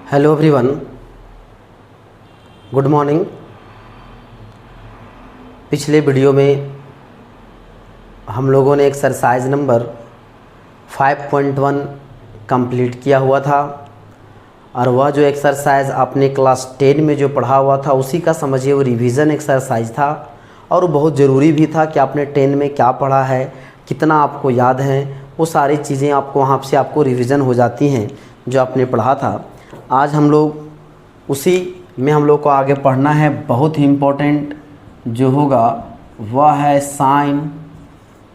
Hello everyone, good morning. पिछले video में हम लोगों ने एक्सरसाइज नंबर 5.1 कंप्लीट किया हुआ था और वह जो एक्सरसाइज आपने क्लास 10 में जो पढ़ा हुआ था उसी का समझिए वो रिवीजन एक्सरसाइज था और वो बहुत ज़रूरी भी था कि आपने 10 में क्या पढ़ा है, कितना आपको याद है, वो सारी चीज़ें आपको वहाँ से आपको रिवीजन हो जाती हैं जो आपने पढ़ा था। आज हम लोग उसी में हम लोग को आगे पढ़ना है। बहुत ही इम्पोर्टेंट जो होगा वह है sine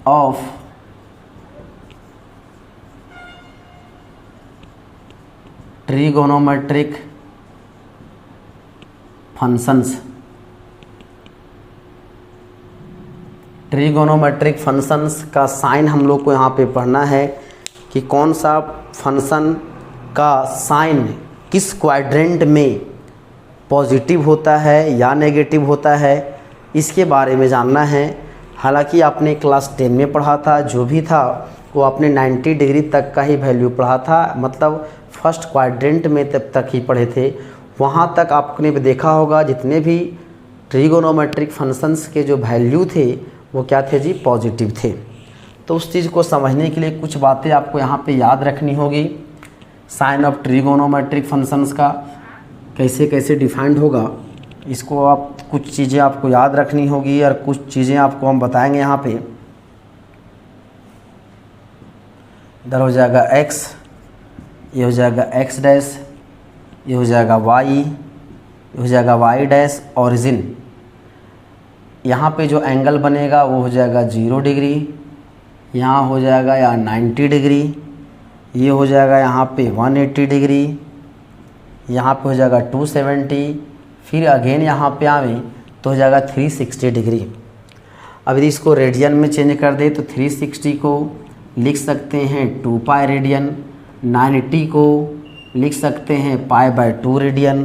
of trigonometric functions. Trigonometric functions का साइन हम लोग को यहाँ पे पढ़ना है कि कौन सा फंक्शन का साइन किस क्वाड्रेंट में पॉजिटिव होता है या नेगेटिव होता है, इसके बारे में जानना है। हालांकि आपने क्लास 10 में पढ़ा था, जो भी था वो आपने 90 डिग्री तक का ही वैल्यू पढ़ा था, मतलब फर्स्ट क्वाड्रेंट में तब तक ही पढ़े थे। वहाँ तक आपने भी देखा होगा जितने भी ट्रिगोनोमेट्रिक फंक्शंस के जो वैल्यू थे वो क्या थे जी, पॉजिटिव थे। तो उस चीज़ को समझने के लिए कुछ बातें आपको यहाँ पे याद रखनी होगी। साइन ऑफ ट्रिगोनोमेट्रिक फंक्शंस का कैसे कैसे डिफाइंड होगा, इसको आप कुछ चीज़ें आपको याद रखनी होगी और कुछ चीज़ें आपको हम बताएंगे। यहाँ पे इधर हो जाएगा x, ये हो जाएगा x डैश, ये हो जाएगा y, ये हो जाएगा y डैश। ओरिजिन यहाँ पे जो एंगल बनेगा वो हो जाएगा 0 डिग्री, यहाँ हो जाएगा या 90 डिग्री, ये हो जाएगा यहाँ पे 180 डिग्री, यहाँ पे हो जाएगा 270, फिर अगेन यहाँ पे आवे तो हो जाएगा 360 डिग्री। अब यदि इसको रेडियन में चेंज कर दे तो 360 को लिख सकते हैं 2 पाई रेडियन, 90 को लिख सकते हैं π/2 रेडियन,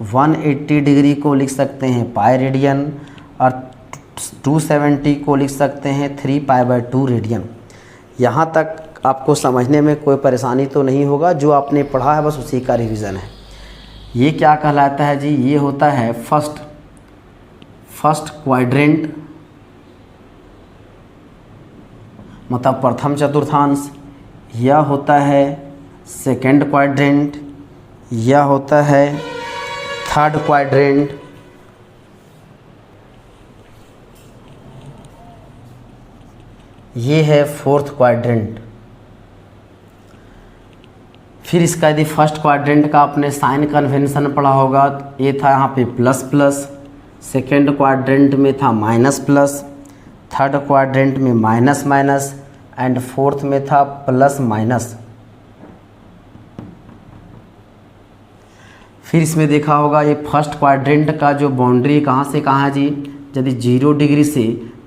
180 डिग्री को लिख सकते हैं पाई रेडियन और 270 को लिख सकते हैं 3 π/2 रेडियन। यहाँ तक आपको समझने में कोई परेशानी तो नहीं होगा, जो आपने पढ़ा है बस उसी का रिवीजन है। ये क्या कहलाता है जी, ये होता है फर्स्ट क्वाड्रेंट, मतलब प्रथम चतुर्थांश। यह होता है सेकंड क्वाड्रेंट, यह होता है थर्ड क्वाड्रेंट, ये है फोर्थ क्वाड्रेंट। फिर इसका यदि फर्स्ट क्वाड्रेंट का आपने साइन कन्वेंशन पढ़ा होगा, ये था यहाँ पे प्लस प्लस, सेकेंड क्वाड्रेंट में था माइनस प्लस, थर्ड क्वाड्रेंट में माइनस माइनस एंड फोर्थ में था प्लस माइनस। फिर इसमें देखा होगा ये फर्स्ट क्वाड्रेंट का जो बाउंड्री कहाँ से कहाँ है जी, यदि 0 डिग्री से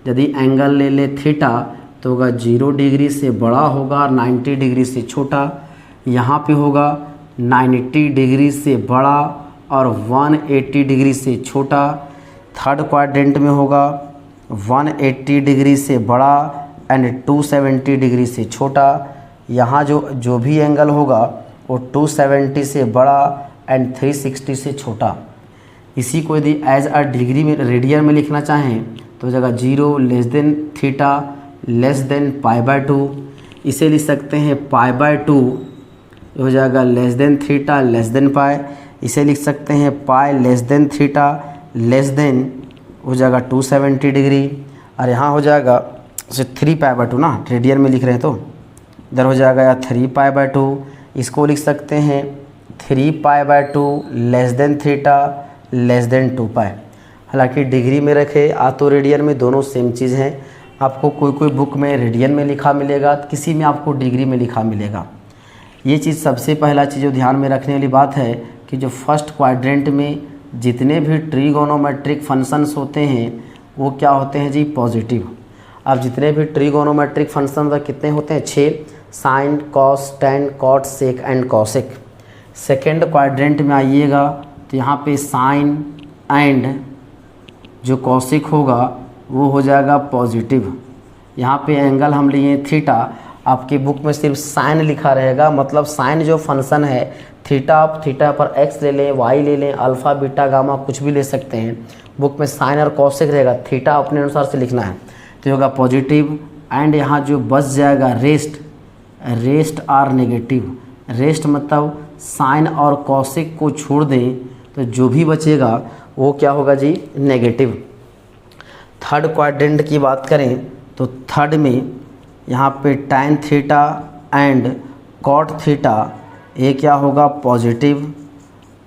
यदि एंगल ले ले थीटा तो होगा 0 डिग्री से बड़ा होगा और 90 डिग्री से छोटा। यहाँ पे होगा 90 डिग्री से बड़ा और 180 डिग्री से छोटा। थर्ड क्वाड्रेंट में होगा 180 डिग्री से बड़ा एंड 270 डिग्री से छोटा। यहाँ जो भी एंगल होगा वो 270 से बड़ा एंड 360 से छोटा। इसी को यदि एज अ डिग्री में रेडियन में लिखना चाहें तो जगह 0 less than theta less than π/2, इसे लिख सकते हैं π/2 हो जाएगा less than theta less than pi, इसे लिख सकते हैं pi less than theta less than हो जाएगा 270 डिग्री और यहाँ हो जाएगा 3 π/2 ना, रेडियन में लिख रहे हैं तो इधर हो जाएगा या 3 π/2, इसको लिख सकते हैं 3 π/2 less than theta less than 2 pi. हालांकि डिग्री में रखे आ तो रेडियन में दोनों सेम चीज़ हैं। आपको कोई बुक में रेडियन में लिखा मिलेगा, किसी में आपको डिग्री में लिखा मिलेगा। ये चीज़ सबसे पहला चीज़ जो ध्यान में रखने वाली बात है कि जो फर्स्ट क्वाड्रेंट में जितने भी ट्रिगोनोमेट्रिक फंक्शंस होते हैं वो क्या होते हैं जी, पॉजिटिव। अब जितने भी ट्रिगोनोमेट्रिक फंक्शन कितने होते हैं, 6, sine cos tan cot sec and cosec. Second quadrant में आइएगा तो यहाँ पे साइन एंड जो कॉसेक होगा वो हो जाएगा पॉजिटिव। यहाँ पे एंगल हम लिए थीटा आपकी बुक में सिर्फ साइन लिखा रहेगा, मतलब साइन जो फंक्शन है थीटा, आप थीटा पर एक्स ले लें, वाई ले लें, अल्फ़ा बीटा गामा कुछ भी ले सकते हैं। बुक में साइन और कॉसेक रहेगा, थीटा अपने अनुसार से लिखना है। तो होगा पॉजिटिव, एंड यहाँ जो बच जाएगा रेस्ट आर नेगेटिव। रेस्ट मतलब साइन और कॉसेक को छोड़ दें तो जो भी बचेगा वो क्या होगा जी, नेगेटिव। थर्ड क्वाड्रेंट की बात करें तो थर्ड में यहाँ पे tan theta and cot theta ये क्या होगा, पॉजिटिव।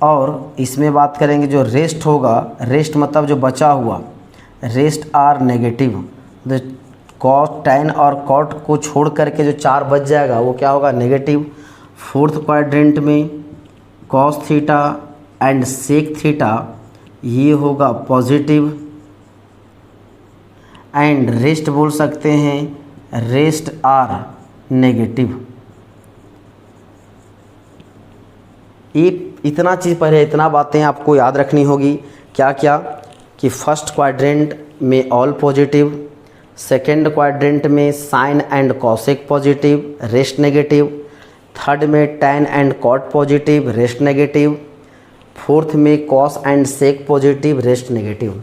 और इसमें बात करेंगे जो रेस्ट होगा, रेस्ट मतलब जो बचा हुआ, रेस्ट आर नेगेटिव। तो कॉट टैन और कॉट को छोड़ करके जो 4 बच जाएगा वो क्या होगा, नेगेटिव। फोर्थ क्वाड्रेंट में cos theta and sec theta ये होगा पॉजिटिव, एंड रेस्ट बोल सकते हैं रेस्ट आर नेगेटिव। ये इतना चीज़ पहले, इतना बातें आपको याद रखनी होगी। क्या क्या कि फर्स्ट क्वाड्रेंट में ऑल पॉजिटिव, सेकेंड क्वाड्रेंट में sine and cosec positive, rest negative. Third में tan and cot positive, rest negative. Fourth में cos and sec positive, rest negative.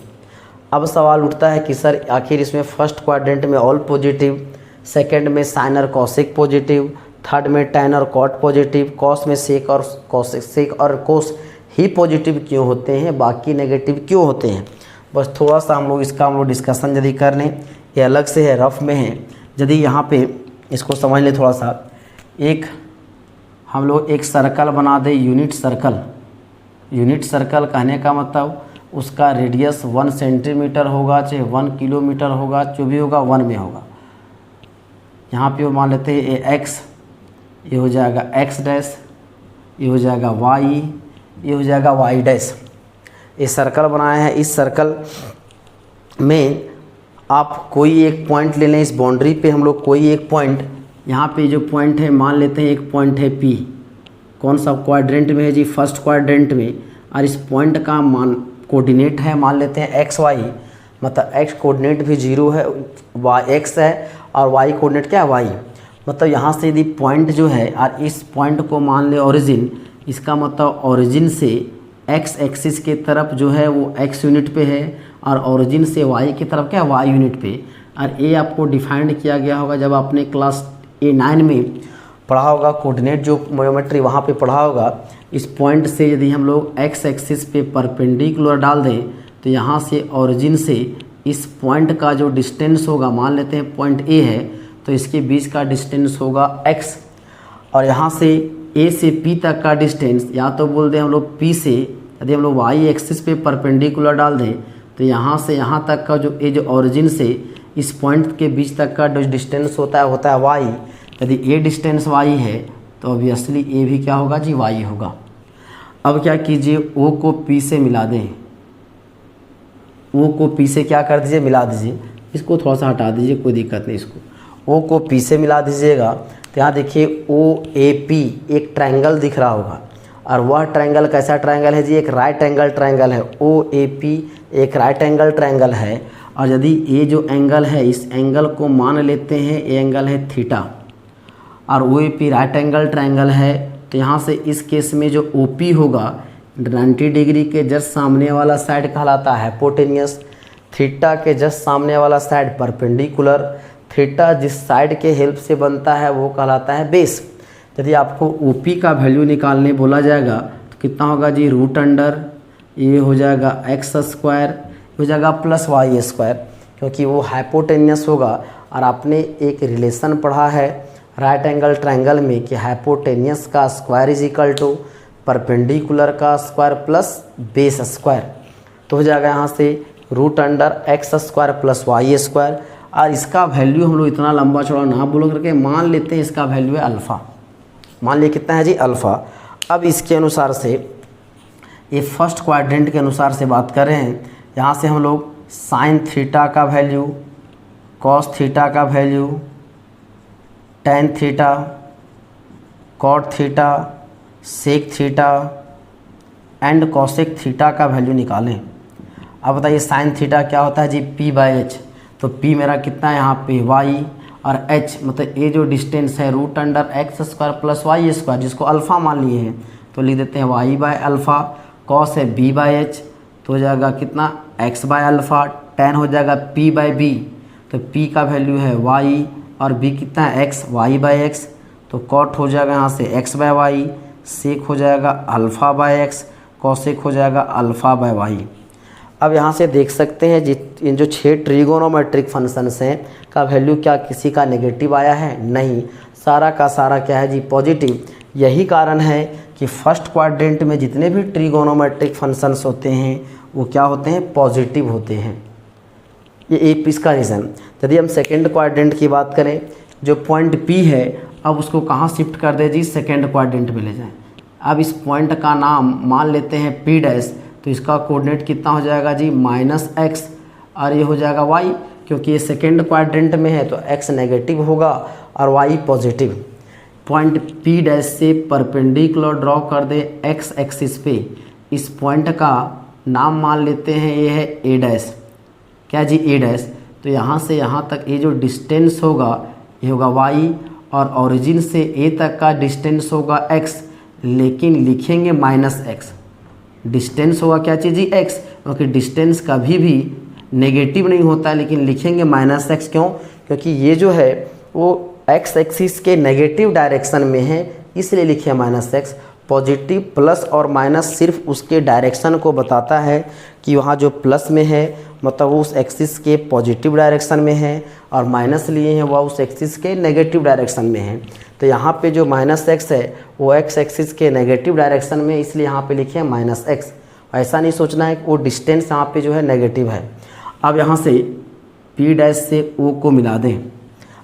अब सवाल उठता है कि सर आखिर इसमें फर्स्ट क्वाड्रेंट में ऑल पॉजिटिव, सेकंड में साइन और कॉसेक पॉजिटिव, थर्ड में टैन और कॉट पॉजिटिव, कॉस में सेक और कॉसेक, सेक और कोस ही पॉजिटिव क्यों होते हैं, बाकी नेगेटिव क्यों होते हैं। बस थोड़ा सा हम लोग डिस्कशन यदि कर लें, ये अलग से है, रफ में है। यदि यहाँ पे इसको समझ लें थोड़ा सा, एक हम लोग एक सर्कल बना दें, यूनिट सर्कल। यूनिट सर्कल कहने का मतलब उसका रेडियस 1 सेंटीमीटर होगा, चाहे 1 किलोमीटर होगा, जो भी होगा 1 में होगा। यहाँ पे वो मान लेते हैं ये एक्स, ये हो जाएगा एक्स डैश, ये हो जाएगा वाई, ये हो जाएगा वाई डैश। ये सर्कल बनाया है, इस सर्कल में आप कोई एक पॉइंट ले लें। इस बाउंड्री पे हम लोग कोई एक पॉइंट, यहाँ पे जो पॉइंट है मान लेते हैं एक पॉइंट है पी। कौन सा क्वाड्रेंट में है जी, फर्स्ट क्वाड्रेंट में। और इस पॉइंट का कोऑर्डिनेट है मान लेते हैं एक्स वाई, मतलब एक्स कोऑर्डिनेट भी 0 है, वाई एक्स है, और वाई कोऑर्डिनेट क्या है, वाई। मतलब यहाँ से यदि पॉइंट जो है और इस पॉइंट को मान ले ओरिजिन, इसका मतलब ओरिजिन से एक्स एक्सिस के तरफ जो है वो एक्स यूनिट पे है, और ओरिजिन से वाई की तरफ क्या है, वाई यूनिट पे। और ये आपको डिफाइंड किया गया होगा जब आपने क्लास A9 में पढ़ा होगा, कोऑर्डिनेट जो ज्योमेट्री वहाँ पे पढ़ा होगा। इस पॉइंट से यदि हम लोग एक्स एक्सिस पे परपेंडिकुलर डाल दें तो यहाँ से ओरिजिन से इस पॉइंट का जो डिस्टेंस होगा, मान लेते हैं पॉइंट A है तो इसके बीच का डिस्टेंस होगा x, और यहाँ से A से P तक का डिस्टेंस, या तो बोल दें हम लोग P से, यदि हम लोग y एक्सिस पे परपेंडिकुलर डाल दें तो यहाँ से यहाँ तक का जो जो ओरिजिन से इस पॉइंट के बीच तक का जो डिस्टेंस होता है y। यदि A डिस्टेंस y है तो ऑब्वियसली A भी क्या होगा जी, y होगा। अब क्या कीजिए, O को P से मिला दें, O को P से क्या कर दीजिए, मिला दीजिए। इसको थोड़ा सा हटा दीजिए, कोई दिक्कत नहीं। इसको O को P से मिला दीजिएगा तो यहाँ देखिए OAP एक ट्रायंगल दिख रहा होगा, और वह ट्रायंगल कैसा ट्रायंगल है जी, एक राइट एंगल ट्रायंगल है। OAP एक राइट एंगल ट्रायंगल है, और यदि ये जो एंगल है इस एंगल को मान लेते हैं ये एंगल है थीटा, और OAP राइट एंगल ट्रायंगल है, तो यहाँ से इस केस में जो OP होगा 90 डिग्री के जस्ट सामने वाला साइड कहलाता है हाइपोटेनियस, थीटा के जस्ट सामने वाला साइड परपेंडिकुलर, थीटा जिस साइड के हेल्प से बनता है वो कहलाता है बेस। यदि आपको OP का वैल्यू निकालने बोला जाएगा तो कितना होगा जी, रूट अंडर ये हो जाएगा x स्क्वायर, हो जाएगा प्लस y स्क्वायर, क्योंकि वो हाइपोटेनियस होगा। और आपने एक रिलेशन पढ़ा है राइट एंगल ट्रायंगल में कि हाइपोटेनियस का square is equal to perpendicular का स्क्वायर प्लस बेस स्क्वायर, तो हो जाएगा यहाँ से root under x square plus y square. और इसका वैल्यू हम लोग इतना लंबा चौड़ा ना बोल करके मान लेते हैं इसका वैल्यू है अल्फ़ा, मान लिया कितना है जी, अल्फ़ा। अब इसके अनुसार से ये फर्स्ट क्वाड्रेंट के अनुसार से बात कर रहे हैं, यहाँ से हम लोग साइन थीटा का वैल्यू, कॉस थीटा का value, tan theta, cot theta, sec theta and cosec theta का वैल्यू निकालें। अब बताइए साइन थीटा क्या होता है जी, P/H। तो P मेरा कितना है यहाँ पे y, और h मतलब ये जो डिस्टेंस है root under x square plus y square, जिसको अल्फ़ा मान लिए हैं तो लिख देते हैं y बाय अल्फ़ा, कॉस है b बाय h तो हो जाएगा कितना x बाय अल्फ़ा, tan हो जाएगा p बाय b, तो p का वैल्यू है y और b कितना है x, y बाय x, तो कॉट हो जाएगा यहाँ से x बाय y, सेक हो जाएगा अल्फ़ा बाय x, कॉसेक हो जाएगा अल्फ़ा बाय y। अब यहाँ से देख सकते हैं इन जो 6 ट्रिगोनोमेट्रिक फंक्शंस हैं का वैल्यू क्या किसी का नेगेटिव आया है? नहीं, सारा का सारा क्या है जी पॉजिटिव। यही कारण है कि फर्स्ट क्वाड्रेंट में जितने भी ट्रिगोनोमेट्रिक फंक्शंस होते हैं वो क्या होते हैं? पॉजिटिव होते हैं। ये एक इसका रीज़न। यदि हम सेकेंड क्वाड्रेंट की बात करें, जो पॉइंट P है अब उसको कहाँ शिफ्ट कर दे जी? सेकेंड क्वाड्रेंट में ले जाएं। अब इस पॉइंट का नाम मान लेते हैं P डैश, तो इसका कोऑर्डिनेट कितना हो जाएगा जी? -x, और ये हो जाएगा y, क्योंकि ये सेकेंड क्वाड्रेंट में है तो x नेगेटिव होगा और y positive. Point P dash से परपेंडिकुलर ड्रॉ कर दे x एक्सिस पे। इस पॉइंट का नाम मान लेते हैं ये है a डैश। क्या जी? a dash. तो यहाँ से यहाँ तक ये जो डिस्टेंस होगा ये होगा y, और ओरिजिन से a तक का डिस्टेंस होगा x, लेकिन लिखेंगे -x। डिस्टेंस होगा क्या चीज़ जी? x, क्योंकि डिस्टेंस कभी भी नेगेटिव नहीं होता है, लेकिन लिखेंगे -x। क्यों? क्योंकि ये जो है वो x एक्सिस के नेगेटिव डायरेक्शन में है, इसलिए लिखे -x। पॉजिटिव प्लस और माइनस सिर्फ उसके डायरेक्शन को बताता है कि वहाँ जो प्लस में है मतलब वो उस एक्सिस के पॉजिटिव डायरेक्शन में है, और माइनस लिए हैं वह उस एक्सिस के नेगेटिव डायरेक्शन में है। तो यहाँ पे जो -x है वो x एक्सिस के नेगेटिव डायरेक्शन में, इसलिए यहाँ पे लिखे हैं -x। ऐसा नहीं सोचना है कि वो डिस्टेंस यहाँ पे जो है नेगेटिव है। अब यहाँ से P डैश से O को मिला दें।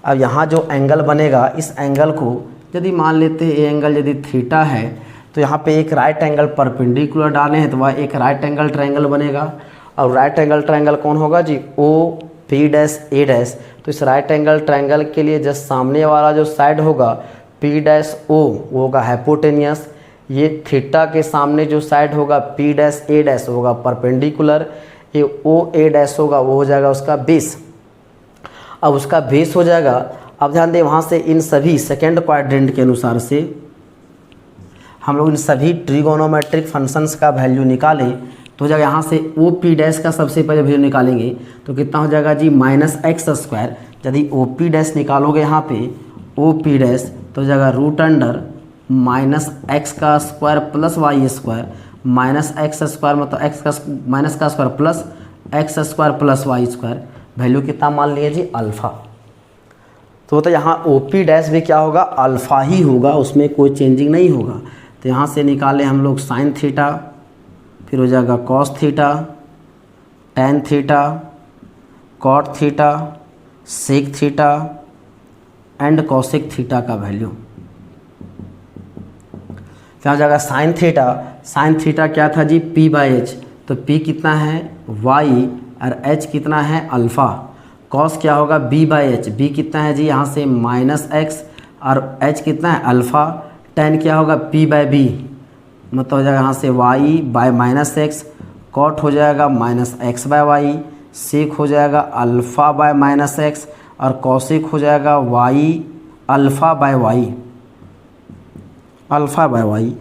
अब यहाँ जो एंगल बनेगा, इस एंगल को यदि मान लेते हैं ये एंगल यदि थीटा है, तो यहाँ पे एक राइट एंगल परपेंडिकुलर डाले हैं तो वह एक राइट एंगल ट्रायंगल बनेगा। और राइट एंगल ट्रायंगल कौन होगा जी? O P dash A dash. तो इस राइट एंगल ट्रायंगल के लिए जस्ट सामने वाला जो साइड होगा P डैश O वो होगा हाइपोटेनियस। ये थीटा के सामने जो साइड होगा P डैश A डैश होगा परपेंडिकुलर। ये O A डैश होगा वो हो जाएगा उसका बेस। अब उसका बेस हो जाएगा। अब ध्यान दें वहाँ से इन सभी सेकेंड क्वाड्रेंट के अनुसार से हम लोग इन सभी ट्रिगोनोमेट्रिक फंक्शंस का वैल्यू निकालें तो हो जाएगा यहाँ से ओ पी डैश का सबसे पहले वैल्यू निकालेंगे तो कितना हो जाएगा जी -x²। यदि ओ पी डैश निकालोगे यहाँ पे ओ पी डैश तो हो जाएगा root under -x² plus y² -x² मतलब x का माइनस का square plus x² plus y²। Value कितना मान लिए जी? अल्फ़ा। तो यहाँ ओ पी डैश भी क्या होगा? अल्फ़ा ही होगा, उसमें कोई चेंजिंग नहीं होगा। तो यहाँ से निकाले हम लोग साइन थीटा, फिर हो जाएगा cos theta, tan theta, cot theta, sec theta and cosec theta का वैल्यू। क्या हो जाएगा? Sine theta. साइन थीटा क्या था जी? p/h। तो p कितना है? y, और h कितना है? अल्फ़ा। कॉस क्या होगा? b/h। b कितना है जी? यहाँ से -x, और h कितना है? अल्फ़ा। टैन क्या होगा? p/b मतलब हो जाएगा यहाँ से y/-x। कॉट हो जाएगा -x/y। सेक हो जाएगा अल्फ़ा/-x, और कॉसेक हो जाएगा y अल्फ़ा/y। अल्फ़ा/y।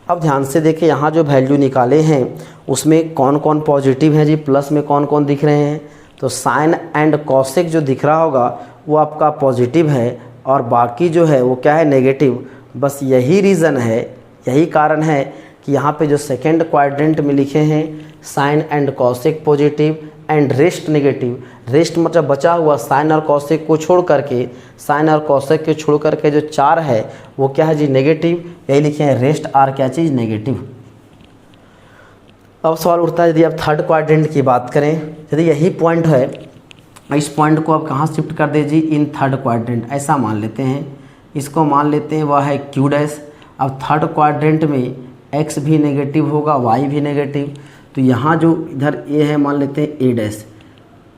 अब ध्यान से देखिए यहाँ जो वैल्यू निकाले हैं उसमें कौन कौन पॉजिटिव हैं जी? प्लस में कौन कौन दिख रहे हैं? तो साइन एंड कॉसेक जो दिख रहा होगा वो आपका पॉजिटिव है, और बाकी जो है वो क्या है? नेगेटिव। बस यही रीज़न है, यही कारण है कि यहाँ पे जो सेकेंड क्वाड्रेंट में लिखे हैं sine and cosec positive and rest negative. Rest मतलब बचा हुआ साइन और कॉसेक को छोड़ करके, साइन और कॉसेक को छोड़ करके जो 4 है वो क्या है जी? नेगेटिव। यही लिखे हैं रेस्ट आर क्या चीज़? नेगेटिव। अब सवाल उठता है यदि आप थर्ड क्वाड्रेंट की बात करें, यदि यही पॉइंट है, इस पॉइंट को आप कहाँ शिफ्ट कर दे जी? In third quadrant. ऐसा मान लेते हैं, इसको मान लेते हैं वह है क्यू डैश। अब थर्ड क्वाड्रेंट में x भी नेगेटिव होगा, y भी नेगेटिव। तो यहाँ जो इधर ये है मान लेते हैं a डैश,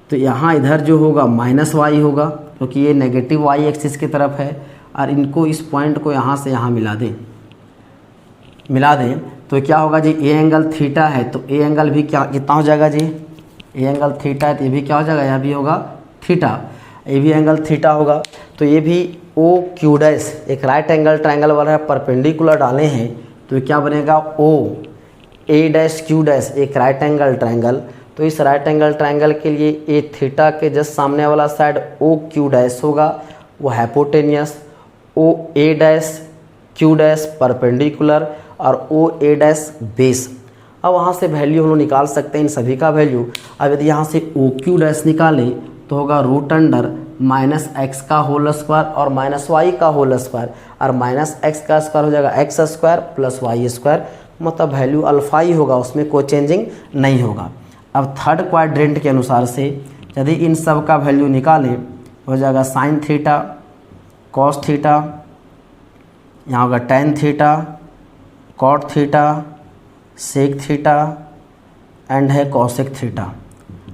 तो यहाँ इधर जो होगा -y होगा क्योंकि ये नेगेटिव y एक्सिस की तरफ है, और इनको इस पॉइंट को यहाँ से यहाँ मिला दें तो क्या होगा जी? ए एंगल थीटा है तो ए एंगल भी क्या कितना हो जाएगा जी? ए एंगल थीटा है तो ये भी क्या हो जाएगा? यह भी होगा थीटा। ये भी एंगल थीटा होगा। तो ये भी ओ क्यू डैश एक राइट एंगल ट्रायंगल वाला है, परपेंडिकुलर डाले हैं तो ये क्या बनेगा ओ ए डैश क्यू डैश एक राइट एंगल ट्रायंगल। तो इस राइट एंगल ट्रायंगल के लिए ए थीटा के जस्ट सामने वाला साइड ओ क्यू डैश होगा, वो हाइपोटेनियस, ओ ए डैश क्यू डैश परपेंडिकुलर और ओ ए डैश बेस। अब वहाँ से वैल्यू हम लोग निकाल सकते हैं इन सभी का वैल्यू। अब यदि यहाँ से ओ क्यू डैश निकालें तो होगा रूट अंडर माइनस एक्स का होल स्क्वायर और माइनस वाई का होल स्क्वायर, और माइनस एक्स का स्क्वायर हो जाएगा x square plus y square, मतलब वैल्यू अल्फा ही होगा, उसमें कोई चेंजिंग नहीं होगा। अब थर्ड क्वाड्रेंट के अनुसार से यदि इन सब का वैल्यू निकालें हो जाएगा साइन थीटा कॉस थीटा, यहाँ होगा tan theta cot theta sec theta and है कॉसेक थीटा।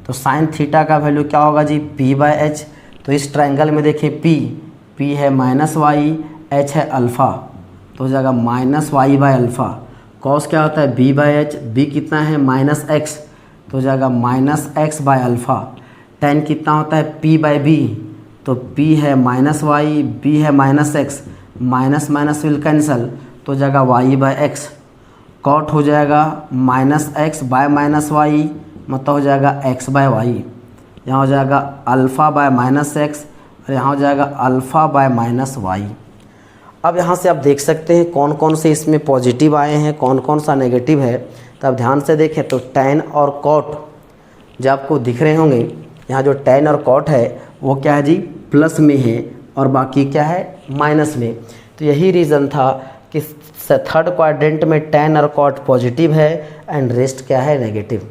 तो साइन थीटा का वैल्यू क्या होगा जी पी बाई एच। तो इस ट्रायंगल में देखिए पी है माइनस वाई, एच है अल्फ़ा, तो हो जाएगा minus y by alpha. Cos क्या होता है बी बाई एच, बी कितना है माइनस एक्स, तो हो जाएगा minus x by alpha. Tan कितना होता है पी बाई बी, तो पी है माइनस वाई, बी है minus x, minus minus will cancel, तो हो जाएगा वाई बाई एक्स। कॉट हो जाएगा minus x by minus y, मतलब हो जाएगा एक्स बाय वाई। यहाँ हो जाएगा अल्फ़ा बाय माइनस एक्स और यहाँ हो जाएगा अल्फ़ा बाय माइनस वाई। अब यहाँ से आप देख सकते हैं कौन कौन से इसमें पॉजिटिव आए हैं, कौन कौन सा नेगेटिव है। तो आप ध्यान से देखें तो टेन और कॉट जो आपको दिख रहे होंगे, यहाँ जो टेन और कॉट है वो क्या है जी प्लस में है और बाकी क्या है माइनस में। तो यही रीज़न था कि थर्ड क्वाड्रेंट में टेन और कॉट पॉजिटिव है एंड रेस्ट क्या है नेगेटिव।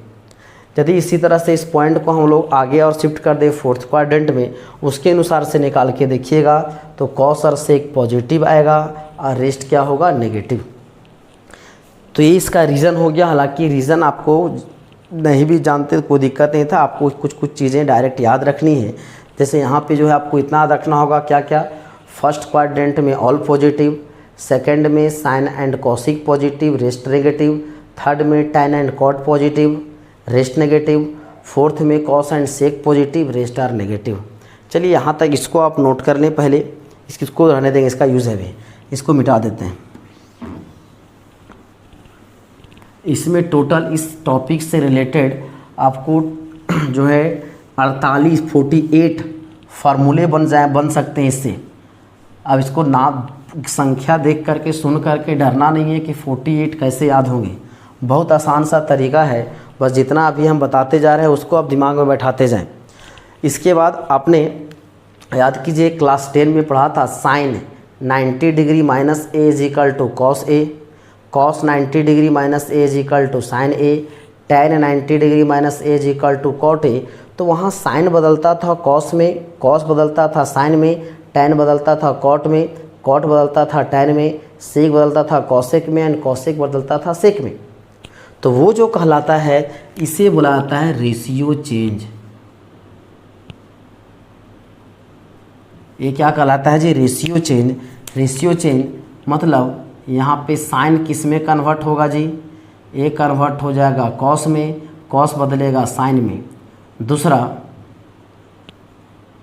यदि इसी तरह से इस पॉइंट को हम लोग आगे और शिफ्ट कर दें फोर्थ क्वाड्रेंट में, उसके अनुसार से निकाल के देखिएगा तो कॉस और सेक पॉजिटिव आएगा और रेस्ट क्या होगा नेगेटिव। तो ये इसका रीज़न हो गया। हालांकि रीज़न आपको नहीं भी जानते तो कोई दिक्कत नहीं था, आपको कुछ चीज़ें डायरेक्ट याद रखनी है। जैसे यहाँ पे जो है आपको इतना याद रखना होगा क्या क्या, फर्स्ट क्वाड्रेंट में ऑल पॉजिटिव, सेकंड में sine and cosec positive rest negative, third में tan and cot positive rest negative, fourth में cos and sec positive rest are negative. चलिए यहाँ तक इसको आप नोट कर लें पहले, इसको रहने देंगे, इसका यूज़ है भी, इसको मिटा देते हैं। इसमें टोटल इस टॉपिक से रिलेटेड आपको जो है 48 फार्मूले बन सकते हैं इससे। अब इसको ना संख्या देख करके सुन करके डरना नहीं है कि 48 कैसे याद होंगे, बहुत आसान सा तरीका है, बस जितना अभी हम बताते जा रहे हैं उसको आप दिमाग में बैठाते जाएं। इसके बाद आपने याद कीजिए क्लास 10 में पढ़ा था sine 90 degree minus a is equal to cos a, cos 90 degree minus a is equal to sine a, tan 90 degree minus a is equal to cot a. तो वहाँ साइन बदलता था कॉस में, कॉस बदलता था साइन में, ten बदलता था कॉट में, कॉट बदलता था टेन में, सेक बदलता था कॉसेक में एंड कॉसेक बदलता था सेक में। तो वो जो कहलाता है इसे बुलाता है रेशियो चेंज। ये क्या कहलाता है जी रेशियो चेंज। रेशियो चेंज मतलब यहाँ पे साइन किस में कन्वर्ट होगा जी, ए कन्वर्ट हो जाएगा कॉस में, कॉस बदलेगा साइन में। दूसरा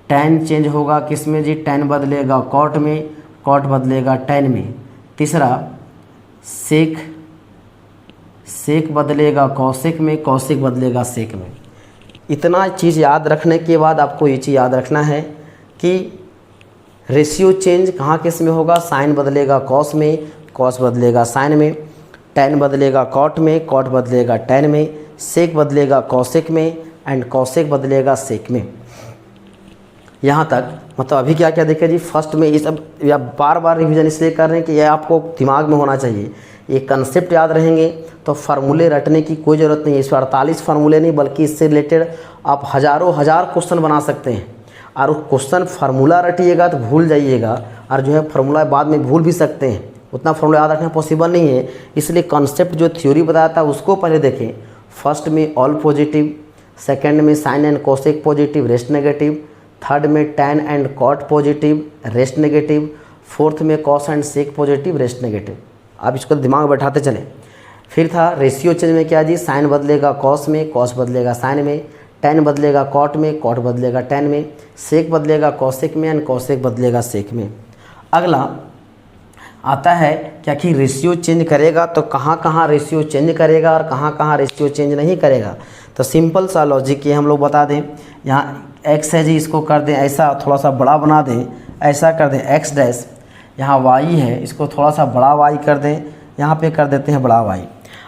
टेन चेंज होगा किस में जी, टेन बदलेगा कॉट में, कॉट बदलेगा टेन में। तीसरा सेक बदलेगा कॉसेक में, कॉसेक बदलेगा सेक में। इतना चीज़ याद रखने के बाद आपको ये चीज़ याद रखना है कि रेशियो चेंज कहाँ किस में होगा, साइन बदलेगा कॉस में, कॉस बदलेगा साइन में, टेन बदलेगा कॉट में, कॉट बदलेगा टेन में, सेक बदलेगा कॉसेक में एंड कॉसेक बदलेगा सेक में। यहाँ तक मतलब अभी क्या क्या देखें जी, फर्स्ट में ये सब या बार बार रिवीजन इसलिए कर रहे हैं कि यह आपको दिमाग में होना चाहिए, ये कंसेप्ट याद रहेंगे तो फार्मूले रटने की कोई ज़रूरत नहीं है। इसमें 48 फार्मूले नहीं बल्कि इससे रिलेटेड आप हज़ारों क्वेश्चन बना सकते हैं। और उस क्वेश्चन फार्मूला रटिएगा तो भूल जाइएगा, और जो है फार्मूला बाद में भूल भी सकते हैं, उतना फार्मूला याद रखना पॉसिबल नहीं है। इसलिए कॉन्सेप्ट जो थ्योरी बताया था उसको पहले देखें। फर्स्ट में ऑल पॉजिटिव, सेकेंड में sine and cosec positive rest negative, third में tan and cot positive rest negative, fourth में cos and sec positive rest negative. आप इसको दिमाग में बैठाते चलें। फिर था रेशियो चेंज में क्या जी, साइन बदलेगा कॉस में, कॉस बदलेगा साइन में, टैन बदलेगा कॉट में, कॉट बदलेगा टैन में, सेक बदलेगा कॉसेक में एंड कॉसेक बदलेगा सेक में। अगला आता है क्या कि रेशियो चेंज करेगा तो कहाँ कहाँ रेशियो चेंज करेगा और कहाँ कहाँ रेशियो चेंज नहीं करेगा। तो सिंपल सा लॉजिक ये हम लोग बता दें, यहाँ x है जी, इसको कर दें ऐसा थोड़ा सा बड़ा बना दें, ऐसा कर दें x डैश, यहाँ y है इसको थोड़ा सा बड़ा y कर दें, यहाँ पे कर देते हैं बड़ा y।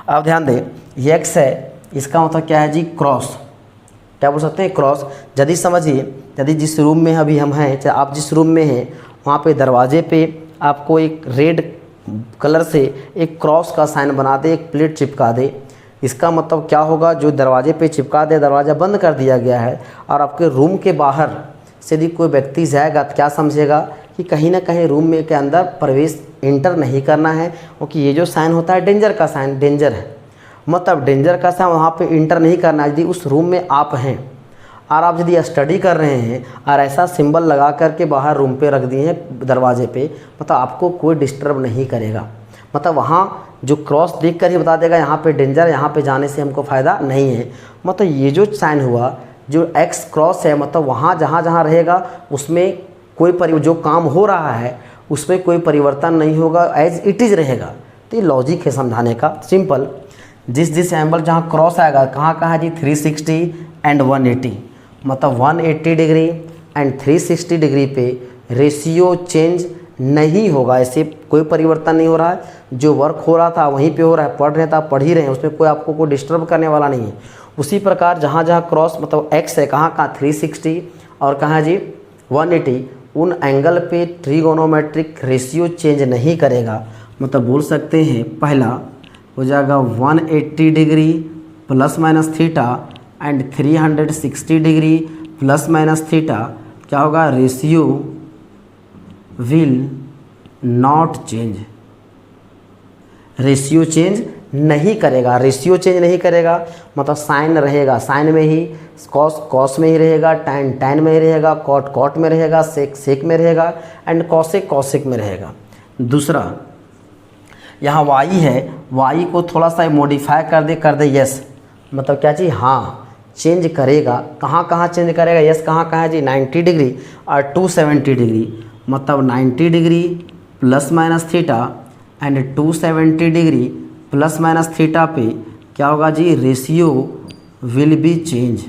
अब ध्यान दें ये x है, इसका मतलब क्या है जी क्रॉस, क्या बोल सकते हैं क्रॉस। यदि समझिए यदि जिस रूम में अभी हम हैं, चाहे आप जिस रूम में हैं वहाँ पे दरवाजे पे आपको एक रेड कलर से एक क्रॉस का साइन बना दे, एक प्लेट चिपका दे, इसका मतलब क्या होगा, जो दरवाजे पे चिपका दे दरवाज़ा बंद कर दिया गया है और आपके रूम के बाहर से यदि कोई व्यक्ति जाएगा तो क्या समझेगा कि कहीं ना कहीं रूम में के अंदर प्रवेश इंटर नहीं करना है, क्योंकि ये जो साइन होता है डेंजर का साइन, डेंजर है मतलब डेंजर का साइन, वहाँ पे इंटर नहीं करना है। यदि उस रूम में आप हैं और आप यदि स्टडी कर रहे हैं और ऐसा सिंबल लगा करके बाहर रूम पे रख दिए हैं दरवाजे पे, मतलब आपको कोई डिस्टर्ब नहीं करेगा, मतलब वहाँ जो क्रॉस देख कर ही बता देगा यहाँ पे डेंजर, यहाँ पे जाने से हमको फ़ायदा नहीं है। मतलब ये जो साइन हुआ जो एक्स क्रॉस है, मतलब वहाँ जहाँ जहाँ रहेगा उसमें कोई जो काम हो रहा है उसमें कोई परिवर्तन नहीं होगा, एज इट इज़ रहेगा। तो ये लॉजिक है समझाने का सिंपल। जिस एंगल जहाँ क्रॉस आएगा कहाँ कहाँ जी 360 एंड 180, मतलब 180 डिग्री एंड 360 डिग्री पे रेशियो चेंज नहीं होगा, ऐसे कोई परिवर्तन नहीं हो रहा है। जो वर्क हो रहा था वहीं पे हो रहा है, पढ़ रहे थे आप पढ़ ही रहे हैं, उसमें कोई आपको कोई डिस्टर्ब करने वाला नहीं है। उसी प्रकार जहाँ जहाँ क्रॉस मतलब x है कहाँ कहाँ 360 और कहाँ जी 180, उन एंगल पे ट्रिगोनोमेट्रिक रेशियो चेंज नहीं करेगा। मतलब बोल सकते हैं पहला हो जाएगा 180 degree plus minus theta and 360 degree plus minus theta, क्या होगा ratio will not change, ratio change नहीं करेगा। रेशियो चेंज नहीं करेगा मतलब साइन रहेगा साइन में ही, कॉस कॉस में ही रहेगा, टैन टैन में ही रहेगा, कॉट कॉट में रहेगा, सेक सेक में रहेगा एंड कॉसेक कॉसेक में रहेगा। दूसरा यहाँ y है, y को थोड़ा सा मॉडिफाई कर दे यस, मतलब क्या चीज़ हाँ चेंज करेगा। कहाँ कहाँ चेंज करेगा, यस कहाँ कहाँ है जी 90 डिग्री और 270 डिग्री, मतलब 90 degree plus minus theta and 270 degree plus minus theta पे क्या होगा जी ratio will be change,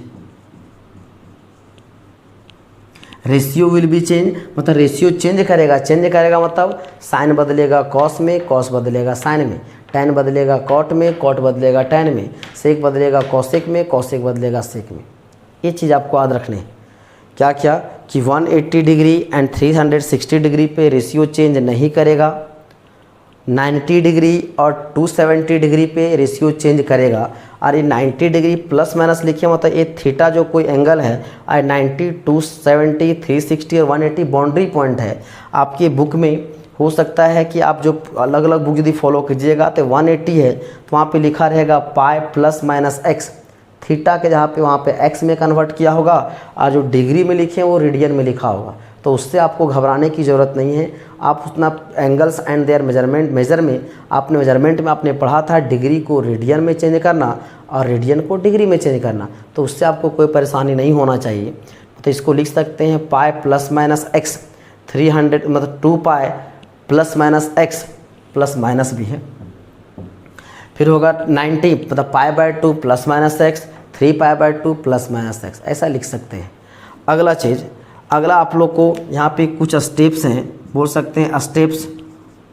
ratio will be change मतलब रेशियो चेंज करेगा मतलब साइन बदलेगा कॉस में, कॉस बदलेगा साइन में, टैन बदलेगा कॉट में, कॉट बदलेगा टैन में, सेक बदलेगा कॉसेक में, कॉसेक बदलेगा सेक में। ये चीज़ आपको याद रखनी है। क्या क्या कि 180 डिग्री एंड 360 डिग्री पे रेशियो चेंज नहीं करेगा, 90 डिग्री और 270 डिग्री पे रेशियो चेंज करेगा। और ये 90 डिग्री प्लस माइनस लिखिए मतलब ये थीटा जो कोई एंगल है और 90, 270, 360 और 180 बाउंड्री पॉइंट है। आपकी बुक में हो सकता है कि आप जो अलग अलग बुक यदि फॉलो कीजिएगा तो 180 है तो वहाँ पे लिखा रहेगा pi plus minus x, theta के जहाँ पे वहाँ पे एक्स में कन्वर्ट किया होगा और जो डिग्री में लिखे हैं वो रेडियन में लिखा होगा। तो उससे आपको घबराने की ज़रूरत नहीं है। आप उतना एंगल्स एंड देयर मेजर में आपने मेजरमेंट में आपने पढ़ा था डिग्री को रेडियन में चेंज करना और रेडियन को डिग्री में चेंज करना, तो उससे आपको कोई परेशानी नहीं होना चाहिए। तो इसको लिख सकते हैं पाई प्लस माइनस एक्स 300 मतलब 2 pi plus minus x plus minus भी है। फिर होगा 90 मतलब pi by 2 plus minus x 3 pi by 2 plus minus x, ऐसा लिख सकते हैं। अगला आप लोग को यहाँ पे कुछ स्टेप्स हैं, बोल सकते हैं स्टेप्स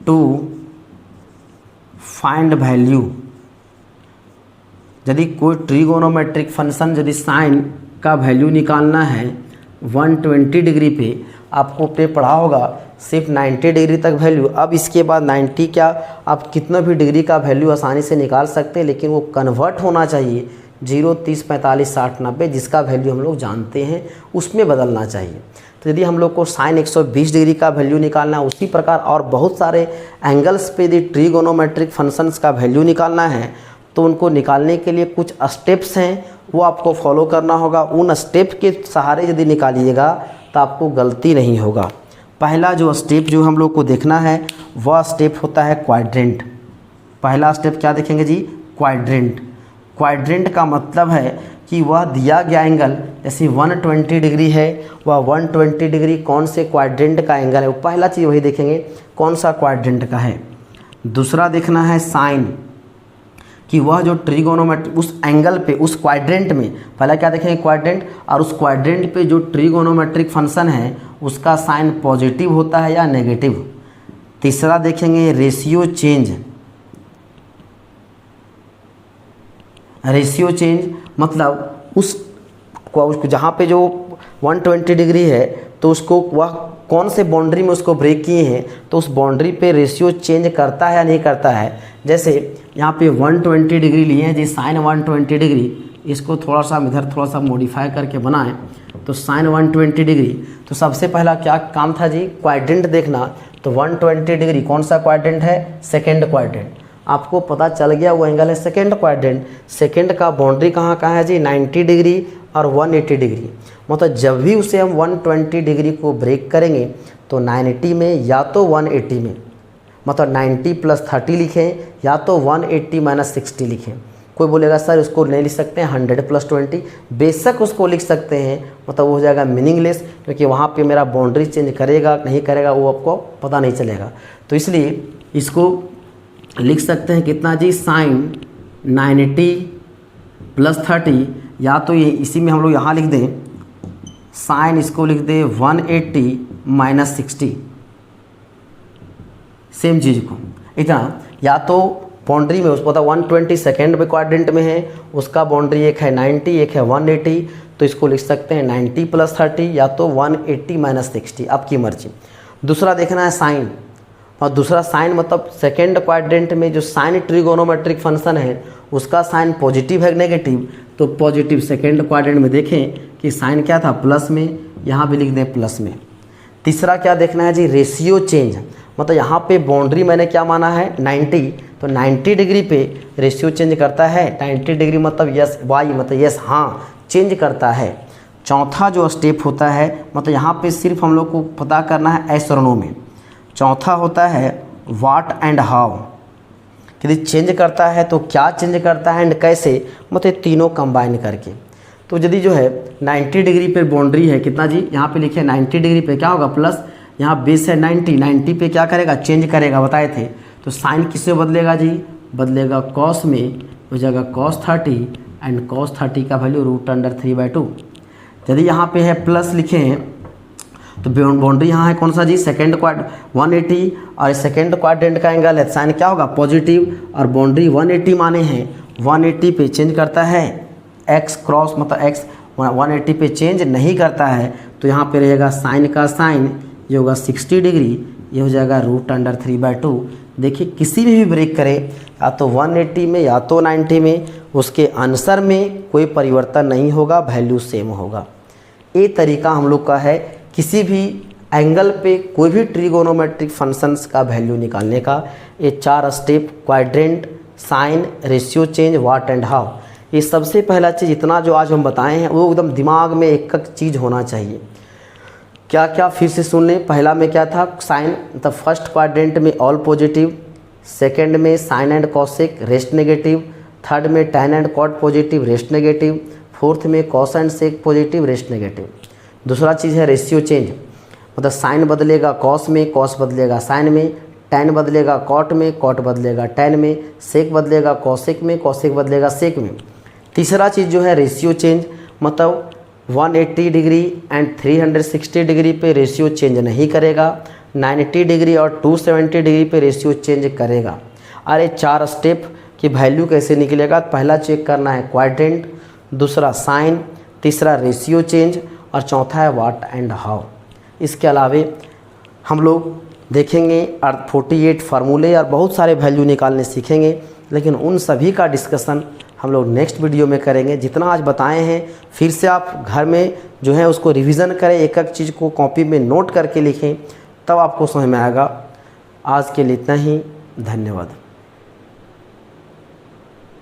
टू फाइंड वैल्यू। यदि कोई ट्रिगोनोमेट्रिक फंक्शन यदि साइन का वैल्यू निकालना है 120 डिग्री पे, आपको पे पढ़ा होगा सिर्फ 90 डिग्री तक वैल्यू। अब इसके बाद 90 क्या आप कितना भी डिग्री का वैल्यू आसानी से निकाल सकते हैं, लेकिन वो कन्वर्ट होना चाहिए 0, 30, 45, 60, 90 जिसका वैल्यू हम लोग जानते हैं उसमें बदलना चाहिए। तो यदि हम लोग को साइन 120 डिग्री का वैल्यू निकालना है, उसी प्रकार और बहुत सारे एंगल्स पे यदि ट्रिगोनोमेट्रिक फंक्शंस का वैल्यू निकालना है तो उनको निकालने के लिए कुछ स्टेप्स हैं, वो आपको फॉलो करना होगा। उन स्टेप के सहारे यदि निकालिएगा तो आपको गलती नहीं होगा। पहला जो स्टेप जो हम लोग को देखना है वह स्टेप होता है क्वाड्रेंट। पहला स्टेप क्या देखेंगे जी क्वाड्रेंट। क्वाड्रेंट का मतलब है कि वह दिया गया एंगल जैसे 120 डिग्री है, वह 120 डिग्री कौन से क्वाड्रेंट का एंगल है, वो पहला चीज़ वही देखेंगे कौन सा क्वाड्रेंट का है। दूसरा देखना है साइन, कि वह जो ट्रिगोनोमेट्रिक उस एंगल पे उस क्वाड्रेंट में, पहला क्या देखेंगे क्वाड्रेंट, और उस क्वाड्रेंट पे जो ट्रिगोनोमेट्रिक फंक्शन है उसका साइन पॉजिटिव होता है या नेगेटिव। तीसरा देखेंगे रेशियो चेंज, रेशियो चेंज मतलब उस जहाँ पे जो 120 डिग्री है तो उसको वह कौन से बाउंड्री में उसको ब्रेक किए हैं, तो उस बाउंड्री पे रेशियो चेंज करता है या नहीं करता है। जैसे यहाँ पे 120 डिग्री लिए हैं जी, साइन 120 डिग्री, इसको थोड़ा सा इधर थोड़ा सा मॉडिफाई करके बनाएं तो साइन 120 डिग्री। तो सबसे पहला क्या काम था जी, क्वाड्रेंट देखना। तो 120 डिग्री कौन सा क्वाड्रेंट है, सेकेंड क्वाड्रेंट। आपको पता चल गया वो एंगल है सेकेंड क्वाड्रेंट। सेकेंड का बाउंड्री कहाँ कहाँ है जी, 90 डिग्री और 180 डिग्री। मतलब जब भी उसे हम 120 डिग्री को ब्रेक करेंगे तो 90 में या तो 180 में, मतलब 90 + 30 लिखें या तो 180 - 60 लिखें। कोई बोलेगा सर उसको नहीं लिख सकते हैं 100 + 20, बेशक उसको लिख सकते हैं, मतलब वो हो जाएगा मीनिंगलेस, क्योंकि वहाँ पे मेरा बाउंड्री चेंज करेगा नहीं करेगा वो आपको पता नहीं चलेगा। तो इसलिए इसको लिख सकते हैं कितना जी, साइन 90 + 30, या तो ये इसी में हम लोग यहाँ लिख दें साइन, इसको लिख दें 180 - 60, सेम चीज़ को इतना। या तो बाउंड्री में उसको पता 120 सेकेंड पे क्वाड्रेंट में है, उसका बाउंड्री एक है 90 एक है 180, तो इसको लिख सकते हैं 90 + 30 या तो 180 - 60, आपकी मर्जी। दूसरा देखना है साइन, और दूसरा साइन मतलब सेकेंड क्वाड्रेंट में जो साइन ट्रिगोनोमेट्रिक फंक्शन है उसका साइन पॉजिटिव है नेगेटिव। तो पॉजिटिव सेकेंड क्वाड्रेंट में देखें कि साइन क्या था, प्लस में, यहाँ भी लिख दें प्लस में। तीसरा क्या देखना है जी, रेशियो चेंज, मतलब यहाँ पे बाउंड्री मैंने क्या माना है 90, तो 90 डिग्री पे रेशियो चेंज करता है। 90 डिग्री मतलब यस, वाई मतलब यस हाँ चेंज करता है। चौथा जो स्टेप होता है, मतलब यहाँ पे सिर्फ हम लोग को पता करना है एस और नो में। चौथा होता है व्हाट एंड हाउ, यदि चेंज करता है तो क्या चेंज करता है एंड कैसे, मतलब तीनों कंबाइन करके। तो यदि जो है 90 डिग्री पे बाउंड्री है कितना जी, यहाँ पे लिखे 90 डिग्री पे क्या होगा प्लस, यहाँ बेस है 90 पे क्या करेगा चेंज करेगा बताए थे। तो साइन किससे बदलेगा जी, बदलेगा कॉस में, हो जाएगा cos 30 एंड cos 30 का वैल्यू √3/2। यदि यहाँ पे है प्लस लिखे हैं तो बाउंड्री यहाँ है कौन सा जी, सेकेंड क्वाड 180, और सेकेंड क्वाड्रेंट का एंगल है साइन क्या होगा पॉजिटिव, और बाउंड्री 180 माने हैं, 180 पे चेंज करता है x क्रॉस, मतलब x 180 पे चेंज नहीं करता है। तो यहाँ पे रहेगा साइन का साइन, ये होगा 60 डिग्री, ये हो जाएगा √3/2। देखिए किसी में भी ब्रेक करे या तो 180 में या तो 90 में, उसके आंसर में कोई परिवर्तन नहीं होगा, वैल्यू सेम होगा। ये तरीका हम लोग का है किसी भी एंगल पे कोई भी ट्रिगोनोमेट्रिक फंक्शंस का वैल्यू निकालने का। ये 4 step, quadrant, sign, ratio change, what and how, ये सबसे पहला चीज़ इतना जो आज हम बताए हैं वो एकदम दिमाग में एक एक चीज़ होना चाहिए। क्या क्या फिर से सुन लें। पहला में क्या था, साइन मतलब फर्स्ट क्वाड्रेंट में ऑल पॉजिटिव, सेकेंड में sine and cosec rest negative, third में tan and cot positive rest negative, fourth में cos and sec positive rest negative. दूसरा चीज़ है रेशियो चेंज, मतलब साइन बदलेगा कॉस में, कॉस बदलेगा साइन में, टैन बदलेगा कॉट में, कॉट बदलेगा टैन में, सेक बदलेगा कॉसेक में, कॉसेक बदलेगा सेक में। तीसरा चीज़ जो है रेशियो चेंज, मतलब 180 डिग्री एंड 360 डिग्री पे रेशियो चेंज नहीं करेगा, 90 डिग्री और 270 डिग्री पे रेशियो चेंज करेगा। अरे 4 स्टेप की वैल्यू कैसे निकलेगा, पहला चेक करना है क्वाड्रेंट, दूसरा साइन, तीसरा रेशियो चेंज और चौथा है व्हाट एंड हाउ। इसके अलावे हम लोग देखेंगे 48 फार्मूले और बहुत सारे वैल्यू निकालने सीखेंगे, लेकिन उन सभी का डिस्कशन हम लोग नेक्स्ट वीडियो में करेंगे। जितना आज बताए हैं फिर से आप घर में जो है उसको रिवीजन करें, एक एक चीज़ को कॉपी में नोट करके लिखें, तब आपको समझ में आएगा। आज के लिए इतना ही, धन्यवाद।